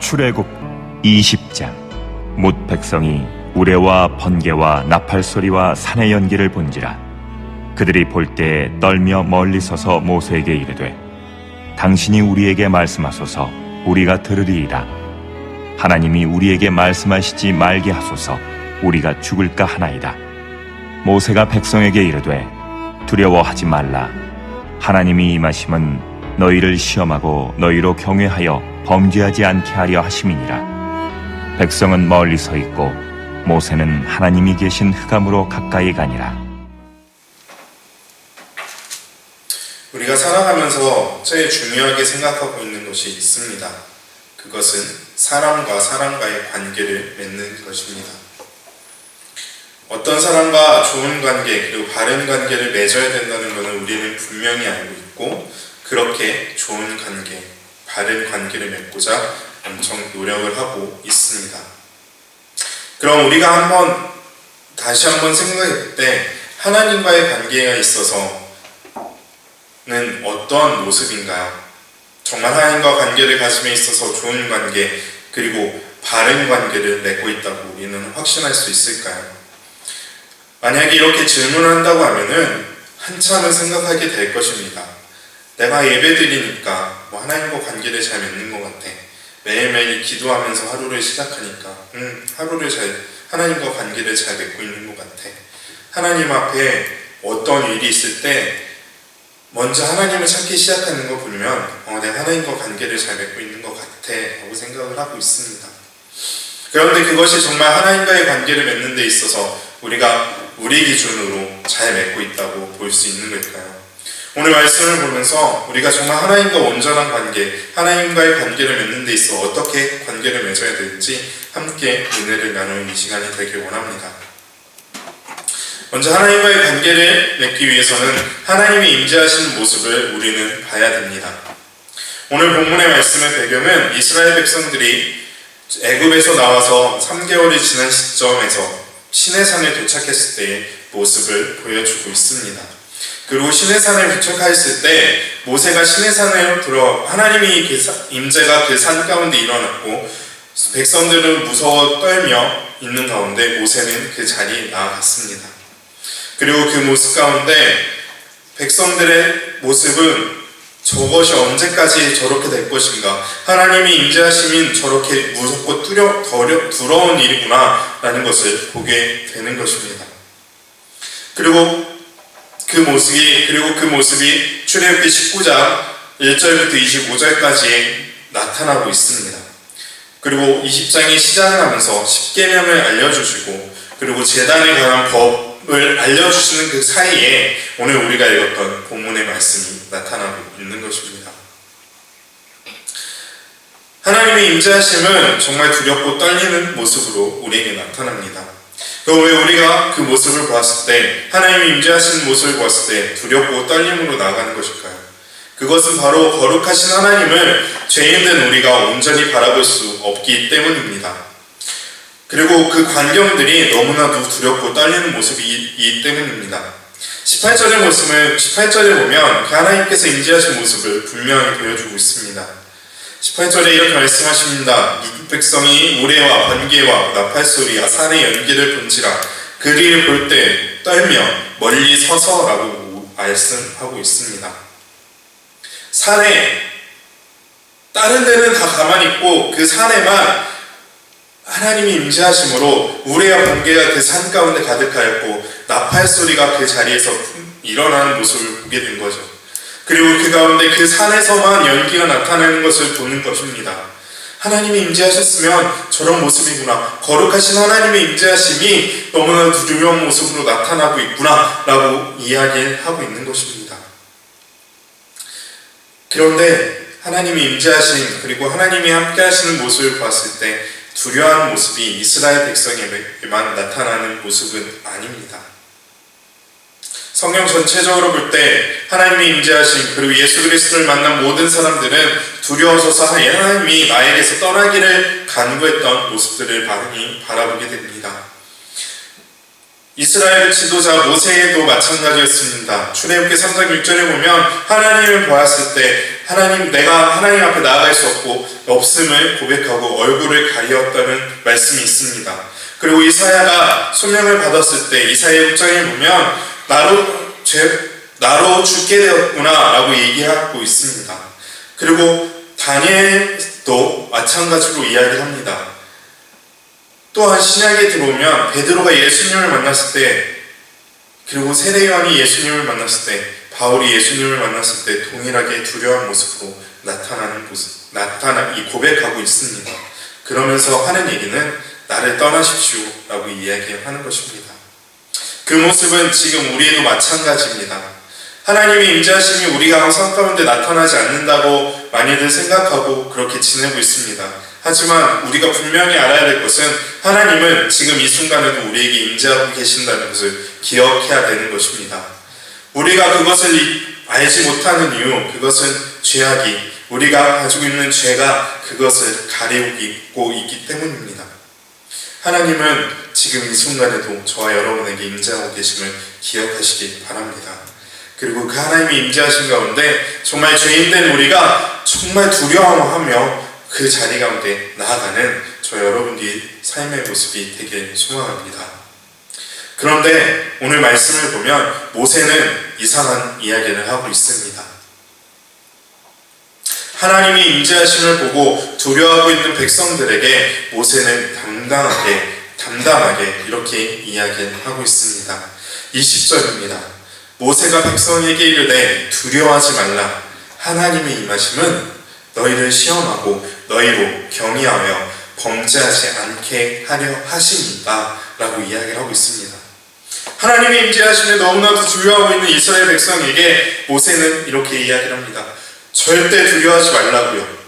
출애굽 20장. 못 백성이 우레와 번개와 나팔 소리와 산의 연기를 본지라. 그들이 볼 때에 떨며 멀리 서서 모세에게 이르되, 당신이 우리에게 말씀하소서. 우리가 들으리이다. 하나님이 우리에게 말씀하시지 말게 하소서. 우리가 죽을까 하나이다. 모세가 백성에게 이르되, 두려워하지 말라. 하나님이 임하심은 너희를 시험하고 너희로 경외하여 범죄하지 않게 하려 하심이니라. 백성은 멀리 서 있고 모세는 하나님이 계신 흑암으로 가까이 가니라. 우리가 살아가면서 제일 중요하게 생각하고 있는 것이 있습니다. 그것은 사람과 사람과의 관계를 맺는 것입니다. 어떤 사람과 좋은 관계 그리고 바른 관계를 맺어야 된다는 것은 우리는 분명히 알고 있고, 그렇게 좋은 관계, 바른 관계를 맺고자 엄청 노력을 하고 있습니다. 그럼 우리가 다시 한번 생각해 때 하나님과의 관계가 있어서는 어떤 모습인가요? 정말 하나님과 관계를 가짐에 있어서 좋은 관계 그리고 바른 관계를 맺고 있다고 우리는 확신할 수 있을까요? 만약에 이렇게 질문한다고 하면은 한참을 생각하게 될 것입니다. 내가 예배드리니까 하나님과 관계를 잘 맺는 것 같아. 매일매일 기도하면서 하루를 시작하니까 하나님과 관계를 잘 맺고 있는 것 같아. 하나님 앞에 어떤 일이 있을 때 먼저 하나님을 찾기 시작하는 거 보면 내가 하나님과 관계를 잘 맺고 있는 것 같아 라고 생각을 하고 있습니다. 그런데 그것이 정말 하나님과의 관계를 맺는 데 있어서 우리가 우리 기준으로 잘 맺고 있다고 볼 수 있는 걸까요? 오늘 말씀을 보면서 우리가 정말 하나님과 온전한 관계, 하나님과의 관계를 맺는 데 있어 어떻게 관계를 맺어야 되는지 함께 은혜를 나누는 이 시간이 되길 원합니다. 먼저 하나님과의 관계를 맺기 위해서는 하나님이 임재하시는 모습을 우리는 봐야 됩니다. 오늘 본문의 말씀의 배경은 이스라엘 백성들이 애굽에서 나와서 3개월이 지난 시점에서 시내산에 도착했을 때의 모습을 보여주고 있습니다. 그리고 시내산에 도착했을 때 모세가 시내산에 들어 하나님이 임재가 그 산 가운데 일어났고 백성들은 무서워 떨며 있는 가운데 모세는 그 자리에 나아갔습니다. 그리고 그 모습 가운데 백성들의 모습은 저것이 언제까지 저렇게 될 것인가, 하나님이 임재하심인 저렇게 무섭고 두려운 일이구나 라는 것을 보게 되는 것입니다. 그리고 그 모습이 출애굽기 19장 1절부터 25절까지 나타나고 있습니다. 그리고 20장이 시작을 하면서 십계명을 알려주시고 그리고 제단에 관한 법을 알려주시는 그 사이에 오늘 우리가 읽었던 본문의 말씀이 나타나고 있는 것입니다. 하나님의 임재하심은 정말 두렵고 떨리는 모습으로 우리에게 나타납니다. 그럼 왜 우리가 그 모습을 보았을 때, 하나님이 임재하시는 모습을 보았을 때 두렵고 떨림으로 나아가는 것일까요? 그것은 바로 거룩하신 하나님을 죄인된 우리가 온전히 바라볼 수 없기 때문입니다. 그리고 그 광경들이 너무나도 두렵고 떨리는 모습이기 때문입니다. 18절에 보면 그 하나님께서 임재하신 모습을 분명히 보여주고 있습니다. 18절에 이렇게 말씀하십니다. 이 백성이 우레와 번개와 나팔 소리와 산의 연기를 본지라. 그들을 볼 때 떨며 멀리 서서라고 말씀하고 있습니다. 산에 다른 데는 다 가만히 있고 그 산에만 하나님이 임재하심으로 우레와 번개가 그 산 가운데 가득하였고 나팔 소리가 그 자리에서 일어나는 모습을 보게 된 거죠. 그리고 그 가운데 그 산에서만 연기가 나타나는 것을 보는 것입니다. 하나님이 임재하셨으면 저런 모습이구나, 거룩하신 하나님의 임재하심이 너무나 두려운 모습으로 나타나고 있구나 라고 이야기를 하고 있는 것입니다. 그런데 하나님이 임재하신 그리고 하나님이 함께 하시는 모습을 봤을 때 두려워하는 모습이 이스라엘 백성에게만 나타나는 모습은 아닙니다. 성경 전체적으로 볼 때 하나님이 임재하신 그리고 예수 그리스도를 만난 모든 사람들은 두려워서 하나님이 나에게서 떠나기를 간구했던 모습들을 많이 바라보게 됩니다. 이스라엘 지도자 모세도 마찬가지였습니다. 출애굽기 3장 6절에 보면 하나님을 보았을 때 내가 하나님 앞에 나아갈 수 없음을 고백하고 얼굴을 가리었다는 말씀이 있습니다. 그리고 이사야가 소명을 받았을 때 이사야 6장에 보면 나로 죽게 되었구나 라고 얘기하고 있습니다. 그리고 다니엘도 마찬가지로 이야기합니다. 또한 신약에 들어오면 베드로가 예수님을 만났을 때, 그리고 세례요한이 예수님을 만났을 때, 바울이 예수님을 만났을 때 동일하게 두려운 모습으로 고백하고 있습니다. 그러면서 하는 얘기는 나를 떠나십시오 라고 이야기하는 것입니다. 그 모습은 지금 우리에도 마찬가지입니다. 하나님의 임재하심이 우리가 삶 가운데 나타나지 않는다고 많이들 생각하고 그렇게 지내고 있습니다. 하지만 우리가 분명히 알아야 될 것은 하나님은 지금 이 순간에도 우리에게 임재하고 계신다는 것을 기억해야 되는 것입니다. 우리가 그것을 알지 못하는 이유, 그것은 죄악이, 우리가 가지고 있는 죄가 그것을 가리우고 있기 때문입니다. 하나님은 지금 이 순간에도 저와 여러분에게 임재하고 계심을 기억하시기 바랍니다. 그리고 그 하나님의 임재하신 가운데 정말 죄인된 우리가 정말 두려워하며 그 자리 가운데 나아가는 저 여러분들의 삶의 모습이 되게 소망합니다. 그런데 오늘 말씀을 보면 모세는 이상한 이야기를 하고 있습니다. 하나님이 임재하심을 보고 두려워하고 있는 백성들에게 모세는 담담하게 이렇게 이야기를 하고 있습니다. 20절입니다. 모세가 백성에게 이르되 두려워하지 말라. 하나님의 임하심은 너희를 시험하고 너희로 경외하여 범죄하지 않게 하려 하십니다 라고 이야기를 하고 있습니다. 하나님의 임재하심에 너무나도 두려워하고 있는 이스라엘 백성에게 모세는 이렇게 이야기를 합니다. 절대 두려워하지 말라고요.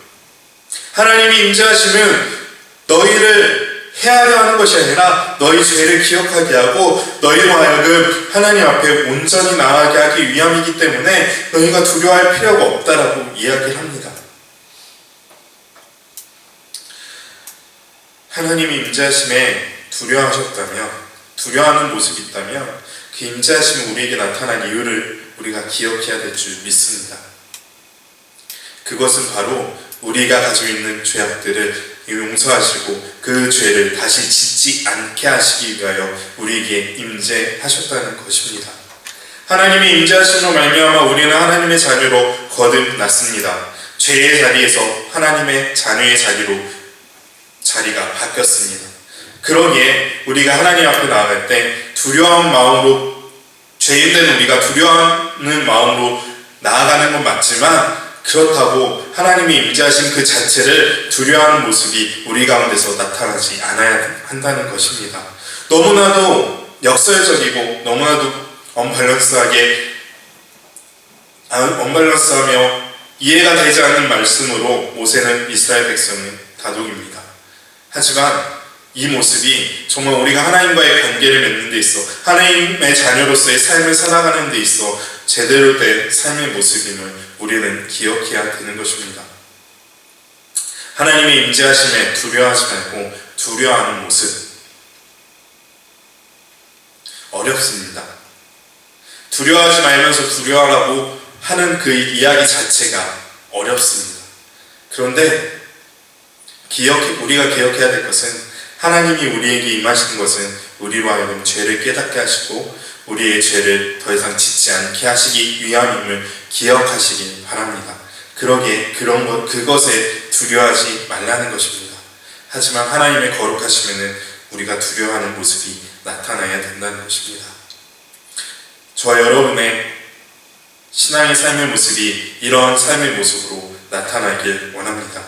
하나님이 임재하심은 너희를 해하려 하는 것이 아니라 너희 죄를 기억하게 하고 너희로 하여금 하나님 앞에 온전히 나아가게 하기 위함이기 때문에 너희가 두려워할 필요가 없다라고 이야기를 합니다. 하나님이 임재하심에 두려워하는 모습이 있다면 그 임재하심이 우리에게 나타난 이유를 우리가 기억해야 될 줄 믿습니다. 그것은 바로 우리가 가지고 있는 죄악들을 용서하시고 그 죄를 다시 짓지 않게 하시기 위하여 우리에게 임재하셨다는 것입니다. 하나님이 임재하심으로 말미암아 우리는 하나님의 자녀로 거듭났습니다. 죄의 자리에서 하나님의 자녀의 자리가 바뀌었습니다. 그러기에 우리가 하나님 앞에 나아갈 때 두려운 마음으로, 죄인된 우리가 두려워하는 마음으로 나아가는 건 맞지만 그렇다고 하나님이 임재하신 그 자체를 두려워하는 모습이 우리 가운데서 나타나지 않아야 한다는 것입니다. 너무나도 역설적이고 너무나도 언밸런스하며 이해가 되지 않는 말씀으로 모세는 이스라엘 백성을 다독입니다. 하지만 이 모습이 정말 우리가 하나님과의 관계를 맺는 데 있어, 하나님의 자녀로서의 삶을 살아가는 데 있어 제대로 된 삶의 모습임을 우리는 기억해야 되는 것입니다. 하나님의 임재하심에 두려워하지 말고 두려워하는 모습 어렵습니다. 두려워하지 말면서 두려워하라고 하는 그 이야기 자체가 어렵습니다. 그런데 우리가 기억해야 될 것은 하나님이 우리에게 임하시는 것은 우리로 하여금 죄를 깨닫게 하시고 우리의 죄를 더 이상 짓지 않게 하시기 위함임을 기억하시길 바랍니다. 그러기에 그것에 두려워하지 말라는 것입니다. 하지만 하나님의 거룩하심에는 우리가 두려워하는 모습이 나타나야 된다는 것입니다. 저와 여러분의 신앙의 삶의 모습이 이런 삶의 모습으로 나타나길 원합니다.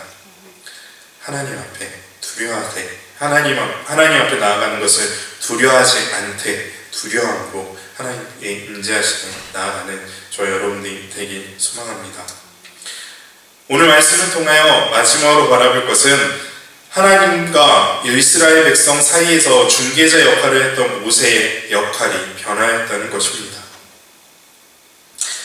하나님 앞에 두려워하되 하나님 앞에 나아가는 것을 두려워하지 않되 두려움으로 하나님의 임재하심에 나아가는 저 여러분들이 되길 소망합니다. 오늘 말씀을 통하여 마지막으로 바라볼 것은 하나님과 이스라엘 백성 사이에서 중개자 역할을 했던 모세의 역할이 변화했다는 것입니다.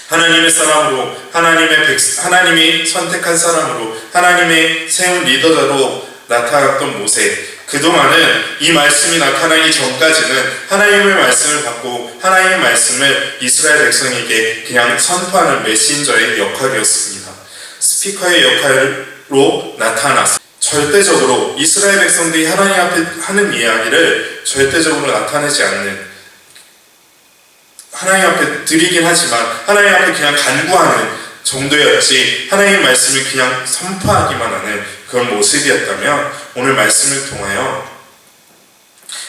하나님의 사람으로, 하나님이 선택한 사람으로, 하나님의 세운 리더자로 나타났던 모세, 그동안은 이 말씀이 나타나기 전까지는 하나님의 말씀을 받고 하나님의 말씀을 이스라엘 백성에게 그냥 선포하는 메신저의 역할이었습니다. 스피커의 역할로 나타났습니다. 절대적으로 이스라엘 백성들이 하나님 앞에 하는 이야기를 절대적으로 나타내지 않는, 하나님 앞에 드리긴 하지만 하나님 앞에 그냥 간구하는 정도였지 하나님의 말씀을 그냥 선포하기만 하는 그런 모습이었다면, 오늘 말씀을 통하여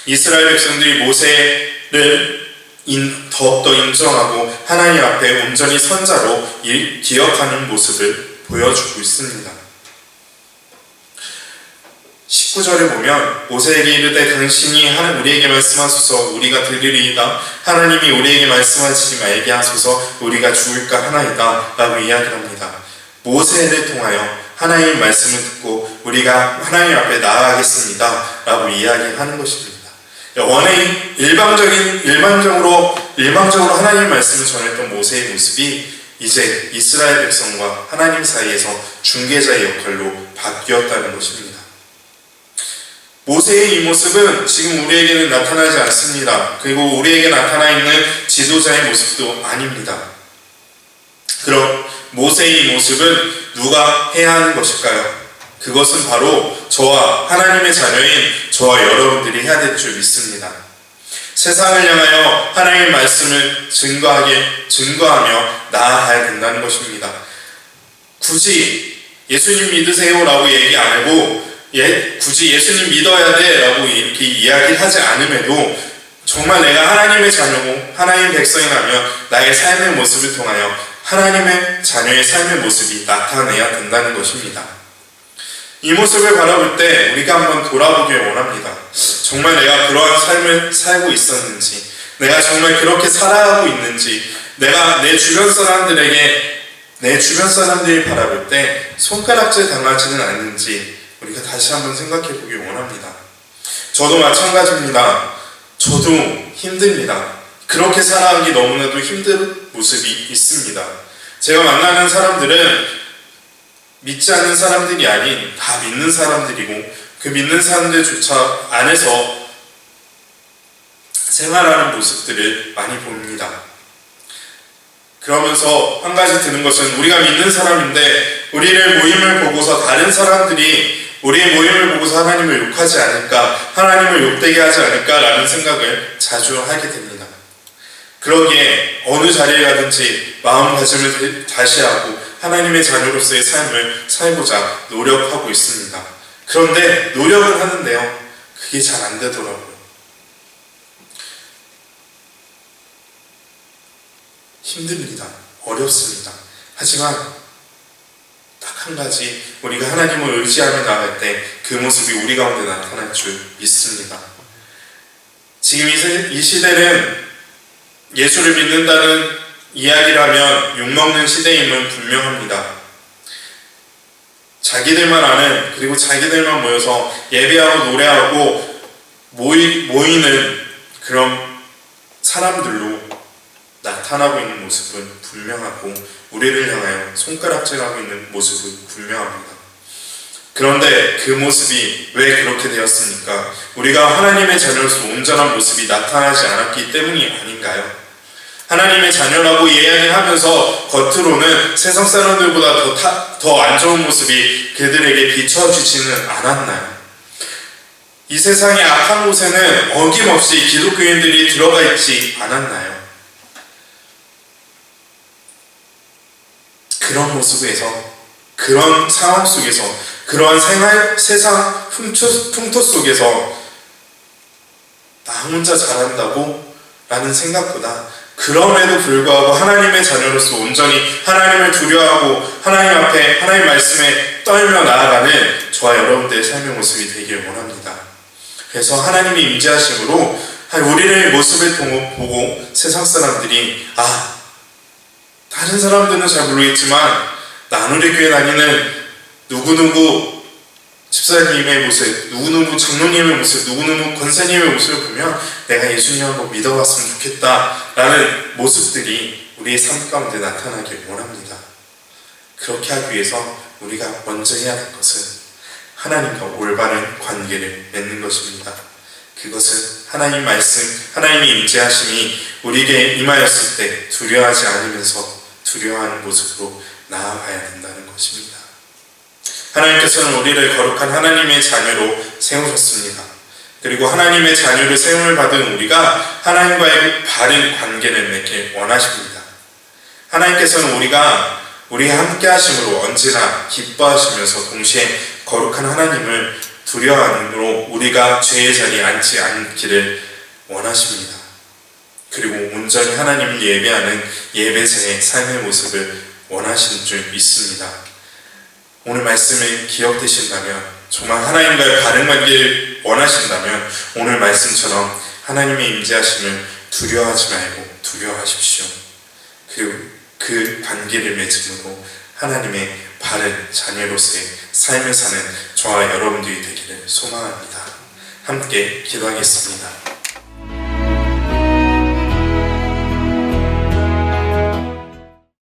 이스라엘 백성들이 모세를 더욱더 인정하고 하나님 앞에 온전히 선자로 기억하는 모습을 보여주고 있습니다. 19절에 보면 모세에게 이르되 당신이 우리에게 말씀하소서 우리가 들으리이다. 하나님이 우리에게 말씀하시지 말게 하소서 우리가 죽을까 하나이다 라고 이야기를 합니다. 모세를 통하여 하나님의 말씀을 듣고 우리가 하나님 앞에 나아가겠습니다 라고 이야기하는 것입니다. 일방적으로 하나님의 말씀을 전했던 모세의 모습이 이제 이스라엘 백성과 하나님 사이에서 중개자의 역할로 바뀌었다는 것입니다. 모세의 이 모습은 지금 우리에게는 나타나지 않습니다. 그리고 우리에게 나타나 있는 지도자의 모습도 아닙니다. 그럼 모세의 이 모습은 누가 해야 하는 것일까요? 그것은 바로 저와 하나님의 자녀인 저와 여러분들이 해야 될 줄 믿습니다. 세상을 향하여 하나님의 말씀을 증거하며 나아가야 된다는 것입니다. 굳이 예수님 믿으세요라고 얘기 안 하고 굳이 예수님 믿어야 돼 라고 이렇게 이야기를 하지 않음에도 정말 내가 하나님의 자녀고 하나님의 백성이라면 나의 삶의 모습을 통하여 하나님의 자녀의 삶의 모습이 나타내야 된다는 것입니다. 이 모습을 바라볼 때 우리가 한번 돌아보길 원합니다. 정말 내가 그러한 삶을 살고 있었는지, 내가 정말 그렇게 살아가고 있는지, 내가 내 주변 사람들이 바라볼 때 손가락질 당하지는 않는지 우리가 다시 한번 생각해 보길 원합니다. 저도 마찬가지입니다. 저도 힘듭니다. 그렇게 살아가기 너무나도 힘든 모습이 있습니다. 제가 만나는 사람들은 믿지 않는 사람들이 아닌 다 믿는 사람들이고 그 믿는 사람들조차 안에서 생활하는 모습들을 많이 봅니다. 그러면서 한 가지 드는 것은 우리가 믿는 사람인데 우리를 모임을 보고서 다른 사람들이 우리의 모임을 보고서 하나님을 욕하지 않을까, 하나님을 욕되게 하지 않을까라는 생각을 자주 하게 됩니다. 그러기에 어느 자리에 가든지 마음가짐을 다시 하고 하나님의 자녀로서의 삶을 살고자 노력하고 있습니다. 그런데 노력을 하는데요, 그게 잘 안 되더라고요. 힘듭니다. 어렵습니다. 하지만 딱 한 가지, 우리가 하나님을 의지하며 나갈 때 그 모습이 우리 가운데 나타날 줄 믿습니다. 지금 이 시대는 예수를 믿는다는 이야기를 하면 욕먹는 시대임은 분명합니다. 자기들만 아는, 그리고 자기들만 모여서 예배하고 노래하고 모이는 그런 사람들로 나타나고 있는 모습은 분명하고 우리를 향하여 손가락질하고 있는 모습은 분명합니다. 그런데 그 모습이 왜 그렇게 되었습니까? 우리가 하나님의 자녀로서 온전한 모습이 나타나지 않았기 때문이 아닌가요? 하나님의 자녀라고 이야기하면서 겉으로는 세상 사람들보다 더 안 좋은 모습이 그들에게 비춰지지는 않았나요? 이 세상의 악한 곳에는 어김없이 기독교인들이 들어가 있지 않았나요? 그런 모습에서, 그런 상황 속에서, 그러한 세상 풍토 속에서 나 혼자 잘한다고? 라는 생각보다 그럼에도 불구하고 하나님의 자녀로서 온전히 하나님을 두려워하고 하나님 앞에 하나님 말씀에 떨며 나아가는 저와 여러분들의 삶의 모습이 되길 원합니다. 그래서 하나님의 임재하심으로 우리의 모습을 보고 세상 사람들이 다른 사람들은 잘 모르겠지만 나누리 교회 다니는 누구누구 집사님의 모습, 누구누구 장로님의 모습, 누구누구 권사님의 모습을 보면 내가 예수님 한번 믿어봤으면 좋겠다 라는 모습들이 우리의 삶 가운데 나타나길 원합니다. 그렇게 하기 위해서 우리가 먼저 해야 할 것은 하나님과 올바른 관계를 맺는 것입니다. 그것은 하나님 말씀, 하나님의 임재하심이 우리에게 임하였을 때 두려워하지 않으면서 두려워하는 모습으로 나아가야 된다는 것입니다. 하나님께서는 우리를 거룩한 하나님의 자녀로 세우셨습니다. 그리고 하나님의 자녀를 세움을 받은 우리가 하나님과의 바른 관계를 맺길 원하십니다. 하나님께서는 우리의 함께 하심으로 언제나 기뻐하시면서 동시에 거룩한 하나님을 두려워함으로 우리가 죄의 자리에 앉지 않기를 원하십니다. 그리고 온전히 하나님을 예배하는 예배자의 삶의 모습을 원하시는 줄 믿습니다. 오늘 말씀을 기억되신다면, 정말 하나님과의 바른 관계를 원하신다면 오늘 말씀처럼 하나님의 임재하심을 두려워하지 말고 두려워하십시오. 그리고 그 관계를 맺음으로 하나님의 바른 자녀로서의 삶을 사는 저와 여러분들이 되기를 소망합니다. 함께 기도하겠습니다.